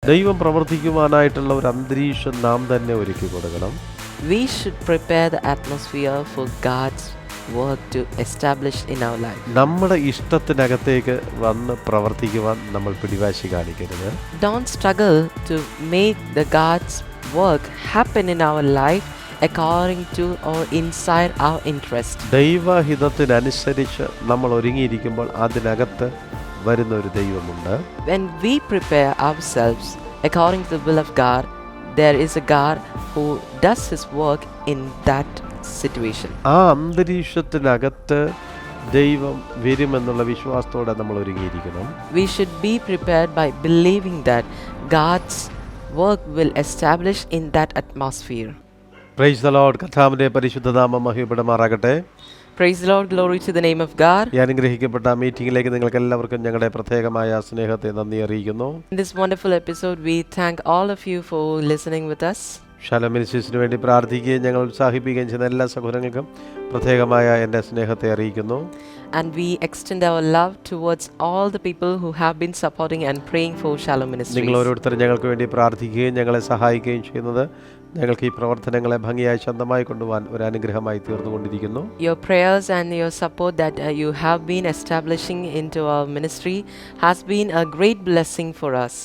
ദൈവം പ്രവർത്തിക്കുവാനായിട്ടുള്ള ഒരു അന്തരീക്ഷം നാം തന്നെ ഒരുക്കി കൊടുക്കണം. We should prepare the atmosphere for God's work to establish in our life. നമ്മുടെ ഇഷ്ടത്തിനകത്തേക്ക് വന്ന് പ്രവർത്തിക്കുവാൻ നമ്മൾ പിടിവാശി കാണിക്കരുത്. Don't struggle to make the God's work happen in our life according to or inside our interest. ദൈവഹിതത്തിനനുസരിച്ച് നമ്മൾ ഒരുങ്ങിയിരിക്കുമ്പോൾ അതിനകത്ത് വരുന്ന ഒരു ദൈവമുണ്ട്. When we prepare ourselves according to the will of God, there is a God who does his work in that situation. ആ അന്തരീക്ഷത്തിനകത്ത് ദൈവം വരുമെന്നുള്ള വിശ്വാസത്തോടെ നമ്മൾ ഒരുങ്ങിയിരിക്കണം. We should be prepared by believing that God's work will establish in that atmosphere. Praise the Lord. കർത്താവിന്റെ പരിശുദ്ധ നാമം മഹിമപ്പെടുമാറാകട്ടെ. Praise the Lord, glory to the name of God. ഈ അനുഗ്രഹിക്കപ്പെട്ട മീറ്റിംഗിലേക്ക് നിങ്ങൾക്ക് എല്ലാവർക്കും ഞങ്ങളുടെ പ്രത്യേകമായ സ്നേഹത്തെ നന്ദി അറിയിക്കുന്നു. In this wonderful episode, we thank all of you for listening with us. Shalom മിനിസ്ട്രീസിന് വേണ്ടി പ്രാർത്ഥിക്കുകയും ഞങ്ങൾ ഉത്സാഹിപ്പിക്കുകയും ചെയ്യുന്ന എല്ലാ സഹോദരങ്ങൾക്കും പ്രത്യേകമായ എൻ്റെ സ്നേഹത്തെ അറിയിക്കുന്നു. And we extend our love towards all the people who have been supporting and praying for Shalom Ministries. നിങ്ങൾ ഓരോരുത്തരും ഞങ്ങൾക്ക് വേണ്ടി പ്രാർത്ഥിക്കുകയും ഞങ്ങളെ സഹായിക്കുകയും ചെയ്യുന്നത് ഞങ്ങൾക്ക് ഈ പ്രവർത്തനങ്ങളെ ഭംഗിയായി ശാന്തമായി കൊണ്ടുപോകാൻ ഒരു അനുഗ്രഹമായി തീർന്നുകൊണ്ടിരിക്കുന്നു. Your prayers and your support that you have been establishing into our ministry has been a great blessing for us.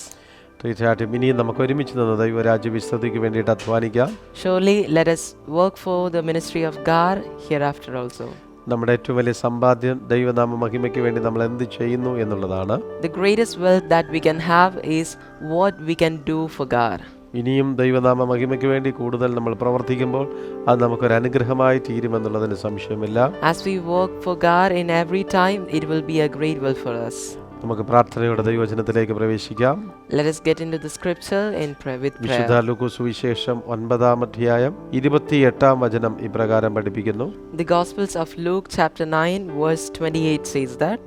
തീർച്ചയായിട്ടും ഇനിയും നമുക്ക് ഒരുമിച്ച് നിന്ന് ദൈവരാജ്യ വിസ്തൃതിക്ക് വേണ്ടിയിട്ട് അധ്വാനിക്കാം. Surely let us work for the ministry of God hereafter also. നമ്മുടെ ഏറ്റവും വലിയ സമ്പാദ്യം ദൈവനാമ മഹിമയ്ക്ക് വേണ്ടി നമ്മൾ എന്ത് ചെയ്യുന്നു എന്നുള്ളതാണ്. The greatest wealth that we can have is what we can do for God. ഇനിയും ദൈവനാമ മഹിമയ്ക്ക് വേണ്ടി കൂടുതൽ നമ്മൾ പ്രവർത്തിക്കുമ്പോൾ അത് നമുക്കൊരു അനുഗ്രഹമായി തീരുമെന്നുള്ളതിന് സംശയമില്ല. As we work for God in every time, it will be a great wealth for us. നമുക്ക് പ്രാർത്ഥനയോടെ ദൈവവചനത്തിലേക്ക് പ്രവേശിക്കാം. Let us get into the scripture in with prayer. വിശുദ്ധ ലൂക്കോസ് സുവിശേഷം 9-ാം അധ്യായം 28-ാം വചനം ഇപ്രകാരം പഠിപ്പിക്കുന്നു. The Gospels of Luke chapter 9 verse 28 says that,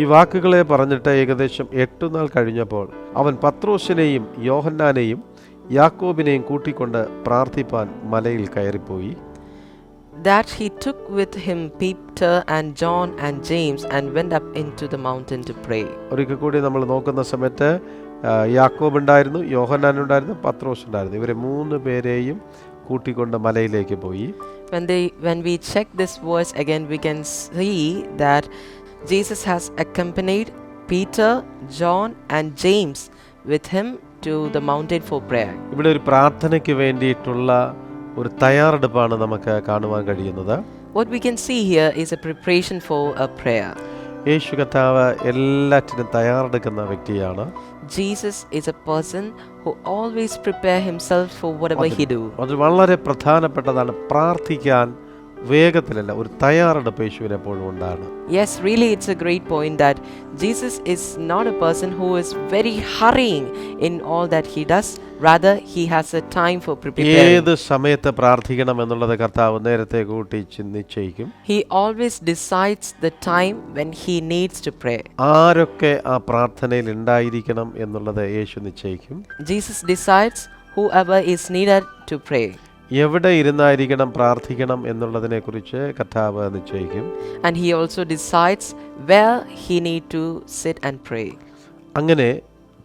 ഈ വാക്കുകളെ പറഞ്ഞിട്ട് ഏകദേശം 8 നാൾ കഴിഞ്ഞപ്പോൾ അവൻ പത്രോസിനെയും യോഹന്നാനെയും യാക്കോബിനെയും കൂട്ടിക്കൊണ്ട് പ്രാർത്ഥിപ്പാൻ മലയിൽ കയറിപ്പോയി. that he took with him Peter and John and James and went up into the mountain to pray. ഒരിക്കൽ കൂടി നമ്മൾ നോക്കുന്ന സമയത്ത് യാക്കോബ് ഉണ്ടായിരുന്നു, യോഹന്നാൻ ഉണ്ടായിരുന്നു, പത്രോസ് ഉണ്ടായിരുന്നു. ഇവരെ 3 പേരെയും കൂട്ടിക്കൊണ്ട് മലയിലേക്ക് പോയി. When we check this verse again, we can see that Jesus has accompanied Peter, John and James with him to the mountain for prayer. ഇവിടെ ഒരു പ്രാർത്ഥനയ്ക്ക് വേണ്ടിയിട്ടുള്ള ഒരു തയ്യാറെടുപ്പാണ് നമുക്ക് കാണുവാൻ കഴിയുന്നത്. What we can see here is a preparation for a prayer. യേശു കർത്താവ് എല്ലാറ്റിനും തയ്യാറെടുക്കുന്ന വ്യക്തിയാണ്. Jesus is a person who always prepare himself for whatever he do. അത് വളരെ പ്രധാനപ്പെട്ടതാണ്. പ്രാർത്ഥിക്കാൻ വേഗത്തിലല്ല, ഒരു തയ്യാറെടുപ്പ് യേശുവിന് എപ്പോഴും ഉണ്ടാണ്. Yes, really it's a great point that Jesus is not a person who is very hurrying in all that he does. Rather, he has a time for preparing. ഏത് സമയത്ത് പ്രാർത്ഥിക്കണം എന്നുള്ളത് കർത്താവ് നേരത്തെ കൂട്ടി നിശ്ചയിക്കും. He always decides the time when he needs to pray. ആരൊക്കെ ആ പ്രാർത്ഥനയിൽ ഉണ്ടായിരിക്കണം എന്നുള്ളത് യേശു നിശ്ചയിക്കും. Jesus decides whoever is needed to pray. എവിടെ ഇരുന്നായിരിക്കണം പ്രാർത്ഥിക്കണം എന്നുള്ളതിനെ കുറിച്ച് കർത്താവ് നിശ്ചയിക്കും. And he also decides where he need to sit and pray. അങ്ങനെ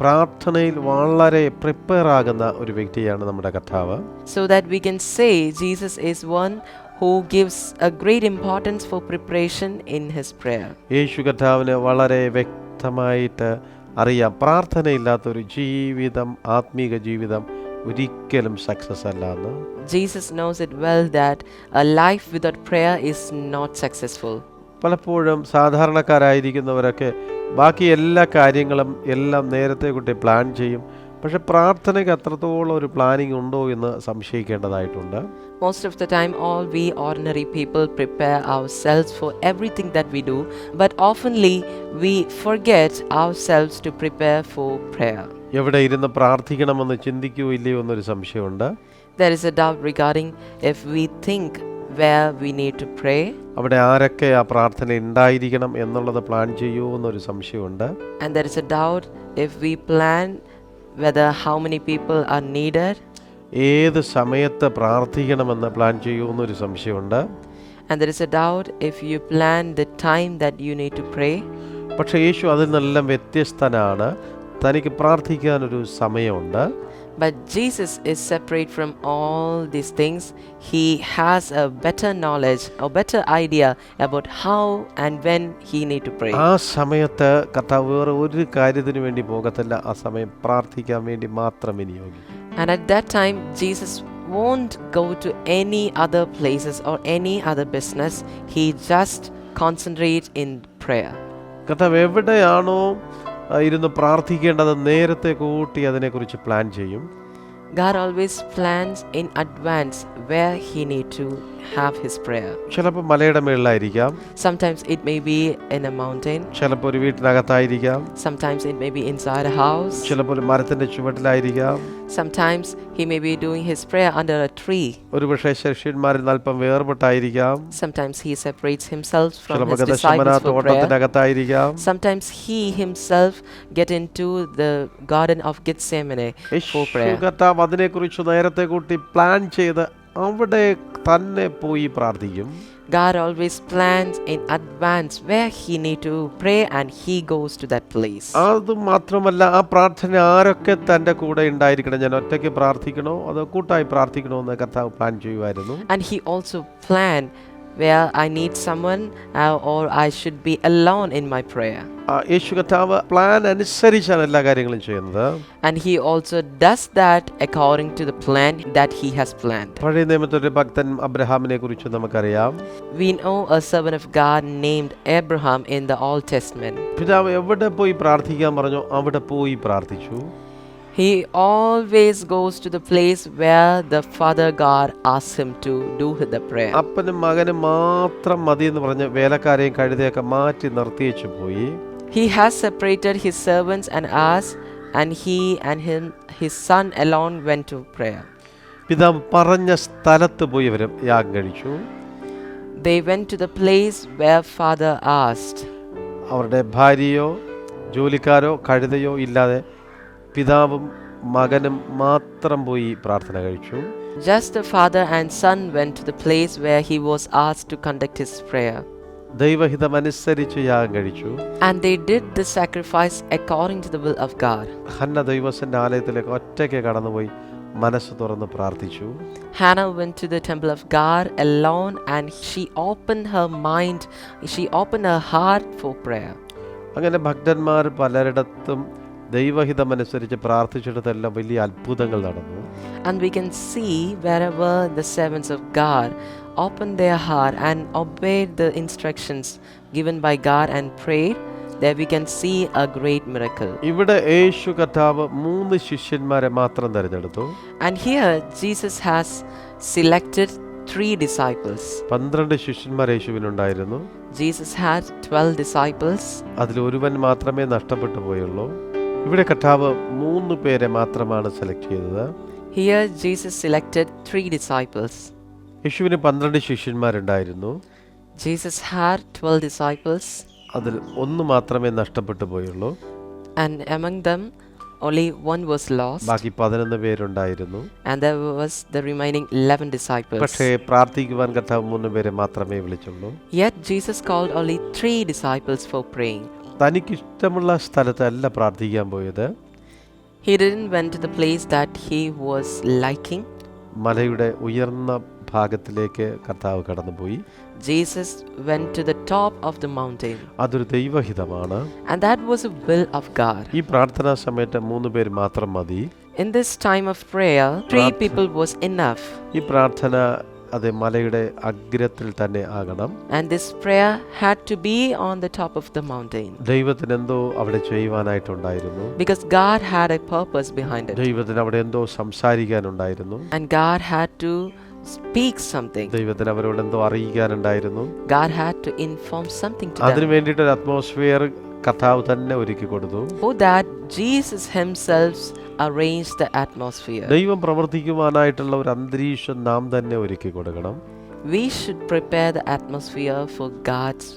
പ്രാർത്ഥനയിൽ വളരെ പ്രിപ്പയർ ആകുന്ന ഒരു വ്യക്തിയാണ് നമ്മുടെ കർത്താവ്. So that we can say Jesus is one who gives a great importance for preparation in his prayer. യേശു കർത്താവിന് വളരെ വ്യക്തമായിട്ട് അറിയാം, പ്രാർത്ഥനയില്ലാത്തൊരു ജീവിതം, ആത്മീക ജീവിതം ഒരിക്കലും സക്സസ് അല്ല എന്ന്. Jesus knows it well that a life without prayer is not successful. പലപ്പോഴും സാധാരണക്കാരായിരിക്കുന്നവരൊക്കെ ബാക്കി എല്ലാ കാര്യങ്ങളും എല്ലാം നേരത്തെ കൂട്ടി പ്ലാൻ ചെയ്യും. പക്ഷെ പ്രാർത്ഥനയ്ക്ക് അത്രത്തോളം ഒരു പ്ലാനിങ് ഉണ്ടോ എന്ന് സംശയിക്കേണ്ടതായിട്ടുണ്ട്. Most of the time, all we ordinary people prepare ourselves for everything that we do, but oftenly we forget ourselves to prepare for prayer. എവിടെ ഇരുന്ന് പ്രാർത്ഥിക്കണമെന്ന് ചിന്തിക്കുകയോ ഇല്ലയോ എന്നൊരു സംശയമുണ്ട്. There is a doubt regarding if we think where we need to pray. അവിടെ ആരൊക്കെ ആ പ്രാർത്ഥന ഉണ്ടായിരിക്കണം എന്നുള്ളത് പ്ലാൻ ചെയ്യുമോ എന്നൊരു സംശയമുണ്ട്. And there is a doubt if we plan whether how many people are needed. ഏത് സമയത്ത് പ്രാർത്ഥിക്കണമെന്ന് പ്ലാൻ ചെയ്യുമോ എന്നൊരു സംശയമുണ്ട്. And there is a doubt if you plan the time that you need to pray. പക്ഷേ യേശു അതിൽ നിന്നെല്ലാം വ്യത്യസ്തനാണ്. തനിക്ക് പ്രാർത്ഥിക്കാനൊരു സമയമുണ്ട്. But Jesus is separate from all these things. He has a better knowledge, a better idea about how and when he need to pray. ആ സമയത്ത് കർത്താവ് വേറെ ഒരു കാര്യത്തിനു വേണ്ടി പോകത്തില്ല. ആ സമയം പ്രാർത്ഥിക്കാൻ വേണ്ടി മാത്രം വിനിയോഗിക്കും. And at that time, Jesus won't go to any other places or any other business. He just concentrates in prayer. കർത്താവ് എവിടെയാണോ ഇരുന്ന് പ്രാർത്ഥിക്കേണ്ടത് നേരത്തെ കൂട്ടി അതിനെക്കുറിച്ച് പ്ലാൻ ചെയ്യും. God always plans in advance where he need to have his prayer. ചിലപ്പോൾ മലയുടെ മേളിലായിരിക്കാം. Sometimes it may be in a mountain. ചിലപ്പോൾ ഒരു വീട്ടിനകത്തായിരിക്കാം. Sometimes it may be inside a house. ചിലപ്പോൾ ഒരു മരത്തിന്റെ ചുവട്ടിലായിരിക്കാം. Sometimes he may be doing his prayer under a tree. ഒരുപക്ഷേ ശിഷ്യന്മാരിൽ അല്പം വേർപെട്ടായിരിക്കാം. Sometimes he separates himself from his ചിലപ്പോൾ disciples for prayer. തോട്ടത്തിനകത്തായിരിക്കാം. Sometimes he himself get into the garden of Gethsemane for prayer. കർത്താവ് അതിനെക്കുറിച്ച് നേരത്തെ കൂട്ടി പ്ലാൻ ചെയ്ത് അവിടെ തന്നെ പോയി പ്രാർത്ഥിക്കും. God always plans in advance where he need to pray and he goes to that place. അത് മാത്രമല്ല, ആ പ്രാർത്ഥന ആരൊക്കെ തൻ്റെ കൂടെ ഉണ്ടായിരിക്കണം, ഞാൻ ഒറ്റയ്ക്ക് പ്രാർത്ഥിക്കണോ അതോ കൂട്ടായി പ്രാർത്ഥിക്കണോ എന്ന് കർത്താവ് പ്ലാൻ ചെയ്യുമായിരുന്നു. And he also planned where I need someone or I should be alone in my prayer. യേശു കർത്താവ് പ്ലാൻ അനുസരിച്ചാണ് എല്ലാ കാര്യങ്ങളും ചെയ്യുന്നത്. And he also does that according to the plan that he has planned. പഴയ നിയമത്തിലെ ഭക്തൻ അബ്രഹാമിനെ കുറിച്ച് നമുക്കറിയാം. We know a servant of God named Abraham in the Old Testament. പിതാവ് എവിടെ പോയി പ്രാർത്ഥിക്കാൻ പറഞ്ഞോ അവിടെ പോയി പ്രാർത്ഥിച്ചു. He always goes to the place where the Father God asks him to do the prayer. അപ്പനും മകനും മാത്രം മതി എന്ന് പറഞ്ഞ് വേലക്കാരെയും കഴുതയൊക്കെ മാറ്റി നിർത്തിയേച്ചു പോയി. He has separated his servants and us, and he and his son alone went to prayer. പിതാവ് പറഞ്ഞ സ്ഥലത്ത് പോയി അവർ യാഗം കഴിച്ചു. They went to the place where Father asked. അവരുടെ ഭാര്യയോ ജോലിക്കാരോ കഴുതയോ ഇല്ലാതെ പിതാവും മകനും മാത്രം പോയി പ്രാർത്ഥന കഴിച്ചു. Just the father and son went to the place where he was asked to conduct his prayer. ദൈവഹിതമനുസരിച്ച് യാഗം കഴിച്ചു. And they did the sacrifice according to the will of God. Hannah ദൈവത്തിന്റെ ആലയത്തിലേക്ക് ഒറ്റയ്ക്ക് കടന്നുപോയി മനസ്സ് തുറന്ന് പ്രാർത്ഥിച്ചു. Hannah went to the temple of God alone and she opened her mind, she opened her heart for prayer. അങ്ങനെ ഭക്തന്മാർ പലരിടത്തും ദൈവഹിതമനുസരിച്ച് പ്രാർത്ഥിച്ചിടത്തെല്ലാം വലിയ അത്ഭുതങ്ങൾ നടന്നു. And we can see wherever the servants of God opened their heart and obeyed the instructions given by God and prayed, there we can see a great miracle. ഇവിടെ യേശു കർത്താവ് 3 ശിഷ്യന്മാരെ മാത്രം തിരഞ്ഞെടുത്തു. And here Jesus has selected 3 disciples. 12 ശിഷ്യന്മാർ യേശുവിനുണ്ടായിരുന്നു. Jesus had 12 disciples. അതിൽ ഒരുവൻ മാത്രമേ നഷ്ടപ്പെട്ടു പോയുള്ളൂ. ഇവിടെ കർത്താവ് 3 പേരെ മാത്രമാണ് സെലക്ട് ചെയ്തത്. Here Jesus selected 3 disciples. യേശുവിന് 12 ശിഷ്യന്മാരുണ്ടായിരുന്നു. Jesus had 12 disciples. അതിൽ 1 മാത്രമേ നഷ്ടപ്പെട്ടു പോയുള്ളൂ. And among them only one was lost. ബാക്കി 11 പേരുണ്ടായിരുന്നു. And there was the remaining 11 disciples. പക്ഷേ പ്രാർത്ഥിക്കുവാൻ കർത്താവ് 3 പേരെ മാത്രമേ വിളിച്ചുള്ളൂ. Yet Jesus called only 3 disciples for praying. തനിക്കിഷ്ടമുള്ള സ്ഥലത്തല്ല പ്രാർത്ഥിക്കാൻ പോയത്. He didn't went to the place that he was liking. മലയുടെ ഉയർന്ന ഭാഗത്തിലേക്ക് കർത്താവ് കടന്നുപോയി. Jesus went to the top of the mountain. അതൊരു ദൈവഹിതമാണ്. And that was a will of God. ഈ പ്രാർത്ഥനാ സമയത്ത് 3 പേര് മാത്രം മതി. In this time of prayer, 3 people was enough. ഈ പ്രാർത്ഥന അത് മലയുടെ അഗ്രത്തിൽ തന്നെ ആകണം. And this prayer had to be on the top of the mountain. ദൈവത്തിന് എന്തോ അവിടെ ചെയ്യുവാനായിട്ടുണ്ടായിരുന്നു. Because God had a purpose behind it. ദൈവത്തിന് അവിടെ എന്തോ സംസാരിക്കാനുണ്ടായിരുന്നു. And God had to speak something. ദൈവത്തിന് അവരോട് എന്തോ അറിയിക്കാനുണ്ടായിരുന്നു. God had to inform something to them. അതിനു വേണ്ടിയിട്ട് ഒരു അറ്റ്മോസ്ഫിയർ കർത്താവ് തന്നെ ഒരുക്കി കൊടുത്തു. For that Jesus himself arranged the atmosphere. ദൈവം പ്രവർത്തിക്കുവാനായിട്ടുള്ള ഒരു അന്തരീക്ഷം നാം തന്നെ ഒരുക്കി കൊടുക്കണം. We should prepare the atmosphere for God's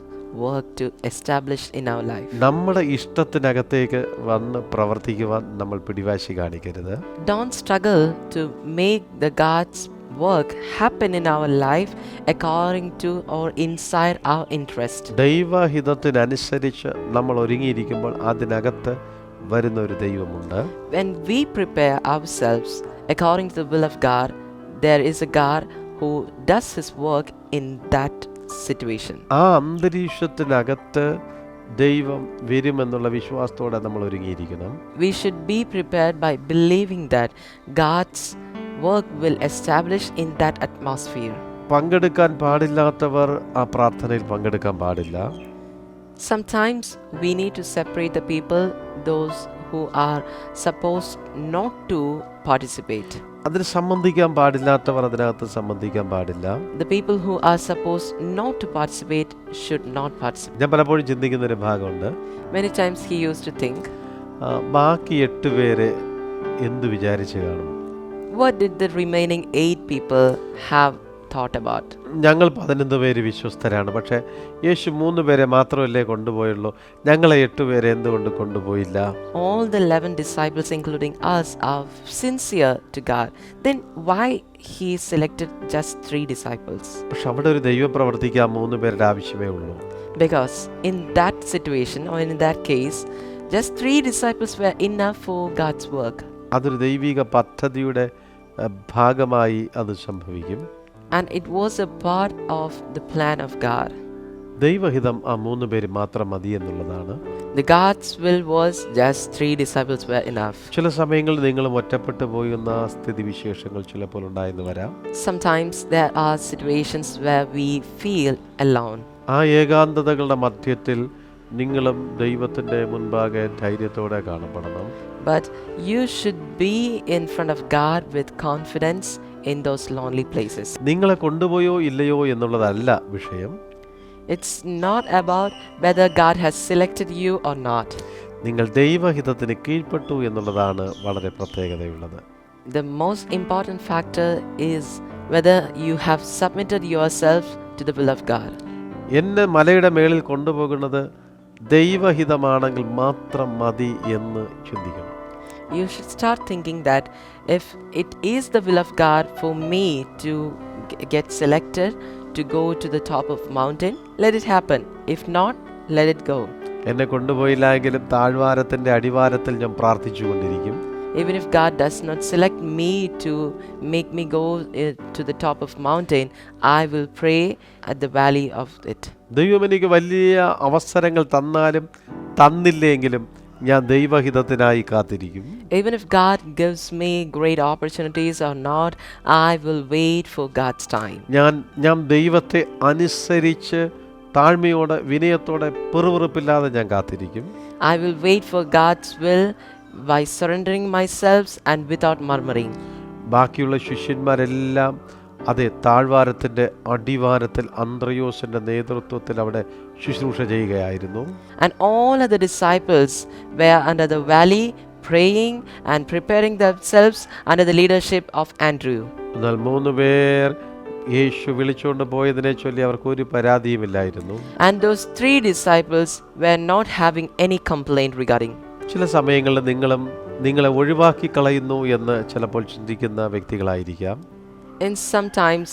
work to establish in our life. നമ്മുടെ ഇഷ്ടത്തിനകത്തേക്ക് വന്ന് പ്രവർത്തിക്കുവാൻ നമ്മൾ പിടിവാശി കാണിക്കരുത്. Don't struggle to make the God's work happen in our life according to or inside our interest. ദൈവഹിതത്തിനനുസരിച്ച് നമ്മൾ ഒരുങ്ങിയിരിക്കുമ്പോൾ അതിനകത്ത് വരുന്ന ഒരു ദൈവമുണ്ട്. When we prepare ourselves according to the will of God, there is a God who does his work in that situation. ആ അന്തരീക്ഷത്തിനകത്ത് ദൈവം വരുമെന്നുള്ള വിശ്വാസത്തോടെ നമ്മൾ ഒരുങ്ങിയിരിക്കണം. We should be prepared by believing that God's work will establish in that atmosphere. പങ്കെടുക്കാൻ പാടില്ലാത്തവർ ആ പ്രാർത്ഥനയിൽ പങ്കെടുക്കാൻ പാടില്ല. Sometimes we need to separate the people, those who are supposed not to participate. അതിൽ സംബന്ധിക്കാൻ പാടില്ലാത്തവർ അതിനകത്ത് സംബന്ധിക്കാൻ പാടില്ല. The people who are supposed not to participate should not participate. ഞാൻ പലപ്പോഴും ചിന്തിക്കുന്ന ഒരു ഭാഗമുണ്ട്. Many times he used to think, ബാക്കി 8 പേര് എന്ത് വിചാരിച്ചു കാണും? what did the remaining 8 people have thought about? ഞങ്ങൾ 11 പേര് വിശ്വസ്തരാണ്, പക്ഷേ യേശു 3 പേരെ മാത്രമല്ലേ കൊണ്ടുപോയുള്ളൂ, ഞങ്ങളെ 8 പേരെ എന്തുകൊണ്ട് കൊണ്ടുപോയില്ല? All the 11 disciples, including us, are sincere to God. Then why he selected just 3 disciples? പക്ഷെ അവിടെ ഒരു ദൈവം പ്രവർത്തിക്കാൻ 3 പേരുടെ ആവശ്യമേ ഉള്ളൂ. Because in that situation or in that case, just 3 disciples were enough for God's work. അതൊരു ദൈവിക പദ്ധതിയുടെ ഭാഗമായി അത് സംഭവിക്കും. And it was a part of the plan of God. ദൈവഹിതം ആ 3 പേര് മാത്രം മതി എന്നുള്ളതാണ്. The God's will was just 3 disciples were enough. ചില സമയങ്ങളിൽ നിങ്ങളും ഒറ്റപ്പെട്ടു പോകുന്ന സ്ഥിതിവിശേഷങ്ങൾ ചിലപ്പോൾ ഉണ്ടായെന്ന് വരാം. Sometimes there are situations where we feel alone. ആ ഏകാന്തതകളുടെ മധ്യത്തിൽ നിങ്ങളും ദൈവത്തിൻ്റെ മുൻപാകെ ധൈര്യത്തോടെ കാണപ്പെടണം. But you should be in front of God with confidence in those lonely places. നിങ്ങളെ കൊണ്ടുപോയോ ഇല്ലയോ എന്നുള്ളതല്ല വിഷയം. It's not about whether God has selected you or not. നിങ്ങൾ ദൈവഹിതത്തിന് കീഴ്പ്പെട്ടു എന്നുള്ളതാണ് വളരെ പ്രത്യേകതയുള്ളത്. The most important factor is whether you have submitted yourself to the will of God. എന്നെ മലയുടെ മേളിൽ കൊണ്ടുപോകുന്നത് ദൈവഹിതമാണെങ്കിൽ മാത്രം മതി എന്ന് ചിന്തിക്കണം. You should start thinking that if it is the will of God for me to get selected to go to the top of mountain, let it happen. If not, let it go. എന്നെ കൊണ്ടുപോയില്ലെങ്കിലും താഴ്വാരത്തിൻ്റെ അടിവാരത്തിൽ ഞാൻ പ്രാർത്ഥിച്ചുകൊണ്ടിരിക്കും. Even if God does not select me to make me go to the top of mountain, I will pray at the valley of it. ദൈവം എനിക്ക് വലിയ അവസരങ്ങൾ തന്നാലും തന്നില്ലെങ്കിലും ഞാൻ ദൈവഹിതത്തിനായി കാത്തിരിക്കും. Even if God gives me great opportunities or not, I will wait for God's time. ഞാൻ ദൈവത്തെ അനുസരിച്ച് താഴ്മയോടെ വിനയത്തോടെ പെറുപെറുപ്പില്ലാതെ ഞാൻ കാത്തിരിക്കും. I will wait for God's will by surrendering myself and without murmuring. ബാക്കിയുള്ള ശിഷ്യന്മാരെല്ലാം അതെ താഴ്വാരത്തിൻ്റെ അടിവാരത്തിൽ അന്ത്രയോസിൻ്റെ നേതൃത്വത്തിൽ അവിടെ ശുശ്രൂഷ ചെയ്യുകയായിരുന്നു. And all of the disciples were under the valley praying and preparing themselves under the leadership of Andrew. എന്നാൽ 3 പേർ യേശു വിളിച്ചുകൊണ്ട് പോയതിനെ ചൊല്ലി അവർക്ക് ഒരു പരാതിയുമില്ലായിരുന്നു. And those 3 disciples were not having any complaint regarding. ചില സമയങ്ങളിൽ നിങ്ങളെ ഒഴിവാക്കി കളയുന്നു എന്ന് ചിലപ്പോൾ ചിന്തിക്കുന്ന വ്യക്തികളായിരിക്കാം. And sometimes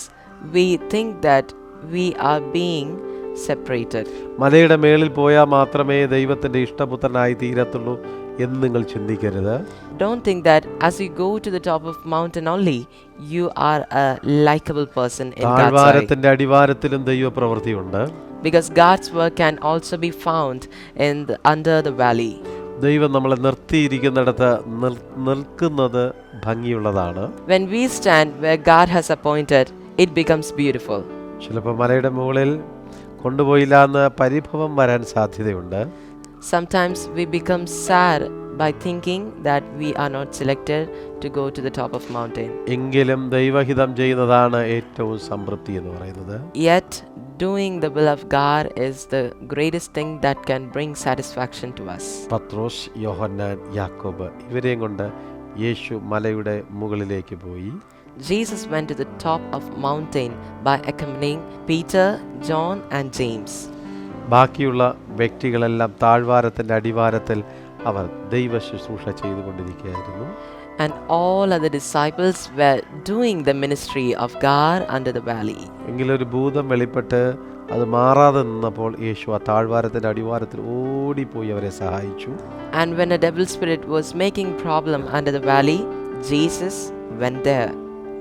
we think that we are being separated. മലയുടെ മേളിൽ പോയാൽ മാത്രമേ ദൈവത്തിൻ്റെ ഇഷ്ടപുത്രനായി തീരത്തുള്ളൂ എന്ന് നിങ്ങൾ ചിന്തിക്കരുത്. Don't think that as you go to the top of mountain only, you are a likable person in God's eye. താഴ്വാരത്തിൻ്റെ അടിവാരത്തിലും ദൈവപ്രവൃത്തിയുണ്ട്. Because God's work can also be found under the valley. ദൈവം നമ്മളെ നിർത്തിയിരിക്കുന്നിടത്ത് നിൽക്കുന്നത് ഭംഗിയുള്ളതാണ്. When we stand where God has appointed, it becomes beautiful. ചിലപ്പോൾ മലയുടെ മുകളിൽ കൊണ്ടുപോയില്ല എന്ന് പരിഭവം വരാൻ സാധ്യതയുണ്ട്. Sometimes we become sad by thinking that we are not selected to go to the top of mountain. എങ്കിലും ദൈവഹിതം ചെയ്യുന്നതാണ് ഏറ്റവും സംതൃപ്തി എന്ന് പറയുന്നത്. Yet doing the will of God is the greatest thing that can bring satisfaction to us. പത്രോസ്, യോഹന്നാൻ, യാക്കോബ് ഇവരെയും കൊണ്ട് യേശു മലയുടെ മുകളിലേക്ക് പോയി. Jesus went to the top of mountain by accompanying Peter, John and James. ബാക്കിയുള്ള വ്യക്തികളെല്ലാം താഴ്വാരത്തിൻ്റെ അടിവാരത്തിൽ അവർ ദൈവ ശുശ്രൂഷ ചെയ്തുകൊണ്ടിരിക്കുകയായിരുന്നു. And all other disciples were doing the ministry of God under the valley. എങ്കിലൊരു ഭൂതം വെളിപ്പെട്ട് അത് മാറാതെ നിന്നപ്പോൾ യേശു ആ താഴ്വാരത്തിൻ്റെ അടിവാരത്തിൽ ഓടിപ്പോയി അവരെ സഹായിച്ചു. And when a devil spirit was making problem under the valley, Jesus went there.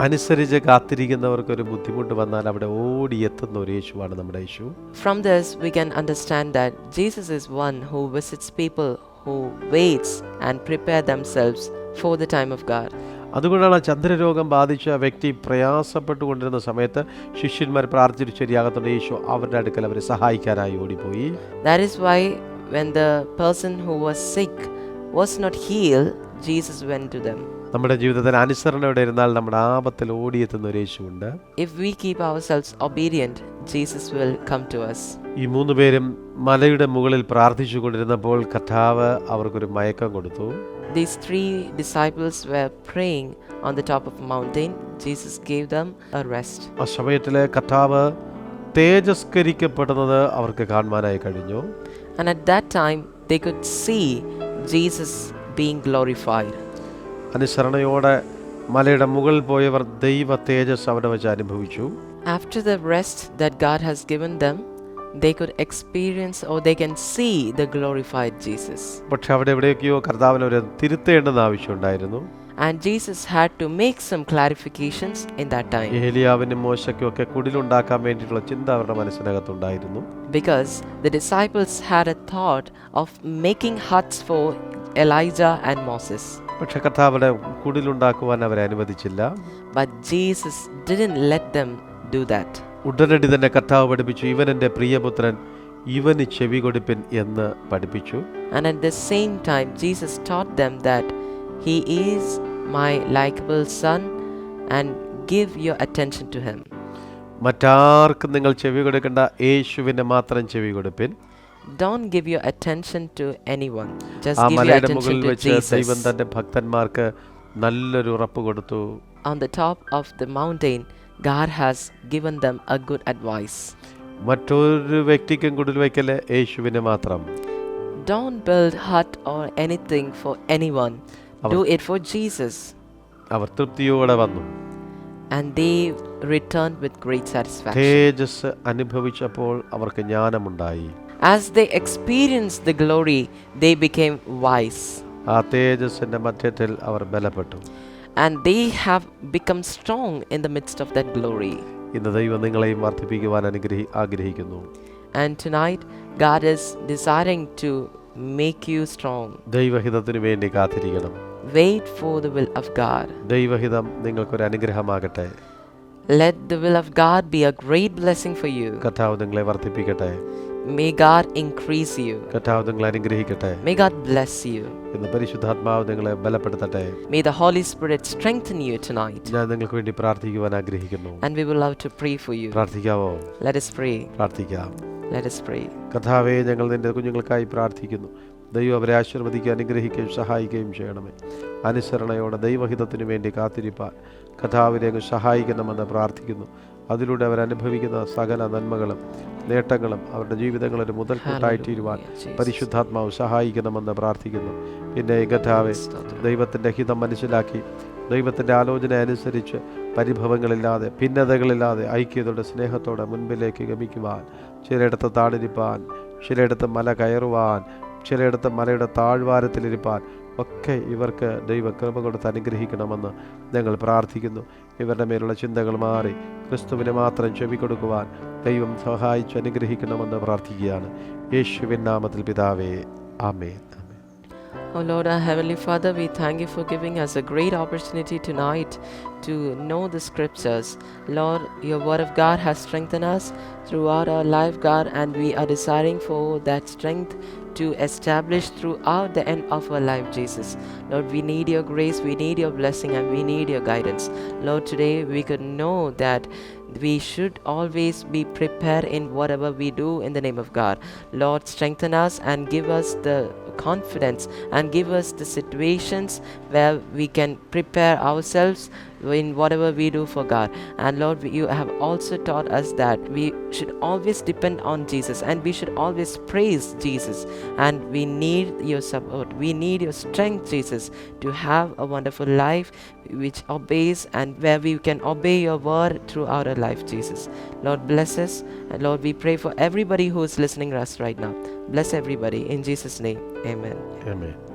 അനുസരിച്ച് കാത്തിരിക്കുന്നവർക്കൊരു ബുദ്ധിമുട്ട് വന്നാൽ അവിടെ ഓടിയെത്തുന്ന ഒരു യേശുവാണ് നമ്മുടെ യേശു. From this we can understand that Jesus is one who visits people who waits and prepare themselves for the time of God. അതുകൊണ്ടാണ് ചന്ദ്രരോഗം ബാധിച്ച വ്യക്തി പ്രയാസപ്പെട്ടുകൊണ്ടിരുന്ന സമയത്ത് ശിഷ്യന്മാർ പ്രാർത്ഥിച്ചു ശരിയാകത്തുണ്ട് യേശു അവരുടെ അടുക്കൽ അവരെ സഹായിക്കാനായി ഓടിപ്പോയി. That is why when the person who was sick was not healed, Jesus went to them. നമ്മുടെ ജീവിതത്തിൽ അനുസരണയോടെ ഇരുന്നാൽ നമ്മുടെ ആപത്തിൽ ഓടിയെത്തുന്ന ഒരു യേശുവുണ്ട്. If we keep ourselves obedient, Jesus will come to us. ഈ 3 പേരും മലയുടെ മുകളിൽ പ്രാർത്ഥിച്ചു കൊണ്ടിരുന്നപ്പോൾ കർത്താവ് അവർക്കൊരു മയക്കം കൊടുത്തു. These 3 disciples were praying on the top of a mountain. Jesus gave them a rest. ആ സമയത്തിൽ കർത്താവ് തേജസ്കരിക്കപ്പെടുന്നത് അവർക്ക് കാണുവാനായി കഴിഞ്ഞു. And at that time they could see Jesus being glorified. അനുസരണയോടെ മലയുടെ മുകളിൽ പോയവർ ദൈവ തേജസ് അവിടെ വെച്ച് അനുഭവിച്ചു. After the rest that God has given them, they could experience or they can see the glorified Jesus. പക്ഷെ അവിടെ എവിടെയൊക്കെയോ കർത്താവിനെ ഒരു തിരുത്തേണ്ടെന്ന് ആവശ്യമുണ്ടായിരുന്നു. And Jesus had to make some clarifications in that time. ഏലിയാവിനും മോശയ്ക്കും ഒക്കെ കുടിലുണ്ടാക്കാൻ വേണ്ടിയിട്ടുള്ള ചിന്ത അവരുടെ മനസ്സിനകത്തുണ്ടായിരുന്നു. Because the disciples had a thought of making huts for Elijah and Moses. പക്ഷെ കർത്താവിടെ കുടിലുണ്ടാക്കുവാൻ അവരെ അനുവദിച്ചില്ല. But Jesus didn't let them do that. ഉടനടി തന്നെ കർത്താവ് പഠിപ്പിച്ചു, ഇവൻ എൻ്റെ പ്രിയപുത്രൻ, ഇവന് ചെവി കൊടുപ്പിൻ എന്ന് പഠിപ്പിച്ചു. And at the same time Jesus taught them that he is my likable son and give your attention to him. മറ്റാർക്കും നിങ്ങൾ ചെവി കൊടുക്കേണ്ട, യേശുവിനെ മാത്രം ചെവി കൊടുപ്പിൻ. Don't give your attention to anyone. Just ആ give your മലയുടെ attention മുകളിൽ to വെച്ച് ദൈവം Jesus. തന്റെ ഭക്തന്മാർക്ക് നല്ലൊരു ഉറപ്പ് കൊടുത്തു. On the top of the mountain, God has given them a good advice. മറ്റൊരു വ്യക്തിക്കും കുടിൽ വയ്ക്കല്, യേശുവിനെ മാത്രം. Don't build hut or anything for anyone. Do it for Jesus. അവർ തൃപ്തിയോടെ വന്നു. And they returned with great satisfaction. തേജസ് അനുഭവിച്ചപ്പോൾ അവർക്ക് ജ്ഞാനമുണ്ടായി. As they experienced the glory, they became wise. ആ തേജസ്സിന്റെ മധ്യത്തിൽ അവർ ബലപ്പെട്ടു. And they have become strong in the midst of that glory. ഇന്ന് ദൈവം നിങ്ങളെയും വർദ്ധിപ്പിക്കുവാൻ ആഗ്രഹിക്കുന്നു. And tonight, God is desiring to make you strong. ദൈവഹിതത്തിനു വേണ്ടി കാത്തിരിക്കണം. Wait for the will of God. ദൈവഹിതം നിങ്ങൾക്കൊരു അനുഗ്രഹമാകട്ടെ. Let the will of God be a great blessing for you. കർത്താവ് നിങ്ങളെ വർദ്ധിപ്പിക്കട്ടെ. May God increase you. കർത്താവ് നിങ്ങളെ അനുഗ്രഹിക്കട്ടെ. May God bless you. ഇന്ന് പരിശുദ്ധാത്മാവ് നിങ്ങളെ ബലപ്പെടുത്തട്ടെ. May the Holy Spirit strengthen you tonight. ഞാൻ നിങ്ങൾക്ക് വേണ്ടി പ്രാർത്ഥിക്കുവാൻ ആഗ്രഹിക്കുന്നു. And we will love to pray for you. പ്രാർത്ഥിക്കാവോ? Let us pray. പ്രാർത്ഥിക്കാം. Let us pray. കർത്താവേ, ഞങ്ങൾ നിന്റെ കുഞ്ഞുങ്ങൾക്കായി പ്രാർത്ഥിക്കുന്നു. ദൈവം അവരെ ആശീർവദിക്കുകയും അനുഗ്രഹിക്കുകയും സഹായിക്കുകയും ചെയ്യണമേ. അനുസരണയോടെ ദൈവഹിതത്തിനു വേണ്ടി കാത്തിരിപ്പാൻ കർത്താവിനെ അങ്ങ് സഹായിക്കണമെന്ന് പ്രാർത്ഥിക്കുന്നു. അതിലൂടെ അവരനുഭവിക്കുന്ന സകല നന്മകളും നേട്ടങ്ങളും അവരുടെ ജീവിതങ്ങളൊരു മുതൽക്കൂട്ടായിത്തീരുവാൻ പരിശുദ്ധാത്മാവ് സഹായിക്കണമെന്ന് പ്രാർത്ഥിക്കുന്നു. പിന്നെ കർത്താവേ, ദൈവത്തിൻ്റെ ഹിതം മനസ്സിലാക്കി ദൈവത്തിൻ്റെ ആലോചന അനുസരിച്ച് പരിഭവങ്ങളില്ലാതെ ഭിന്നതകളില്ലാതെ ഐക്യതയോടെ സ്നേഹത്തോടെ മുൻപിലേക്ക് ഗമിക്കുവാൻ, ചിലയിടത്ത് താണിരിപ്പാൻ, ചിലയിടത്ത് മല കയറുവാൻ, ചിലയിടത്ത് മലയുടെ താഴ്വാരത്തിലിരിപ്പാൻ ഒക്കെ ഇവർക്ക് ദൈവ കൃപ കൊടുത്ത് അനുഗ്രഹിക്കണമെന്ന് ഞങ്ങൾ പ്രാർത്ഥിക്കുന്നു. ഇവരുടെ മേലുള്ള ചിന്തകൾ മാറി ക്രിസ്തുവിനെ മാത്രം ചെവി കൊടുക്കുവാൻ ദൈവം സഹായിച്ച് അനുഗ്രഹിക്കണമെന്ന് പ്രാർത്ഥിക്കുകയാണ്. യേശുവിൻ നാമത്തിൽ പിതാവേ, ആമേൻ. Oh Lord, our Heavenly Father, we thank you for giving us a great opportunity tonight to know the scriptures. Lord, your word of God has strengthened us throughout our life, God, and we are desiring for that strength to establish throughout the end of our life, Jesus. Lord, we need your grace, we need your blessing, and we need your guidance. Lord, today we could know that we should always be prepared in whatever we do in the name of God. Lord, strengthen us and give us the confidence and give us the situations where we can prepare ourselves in whatever we do for God. And Lord, you have also taught us that we should always depend on Jesus, and we should always praise Jesus, and we need your support, we need your strength, Jesus, to have a wonderful life which obeys, and where we can obey your word throughout our life, Jesus. Lord, bless us, and Lord, we pray for everybody who is listening to us right now. Bless everybody in Jesus' name. Amen. Amen.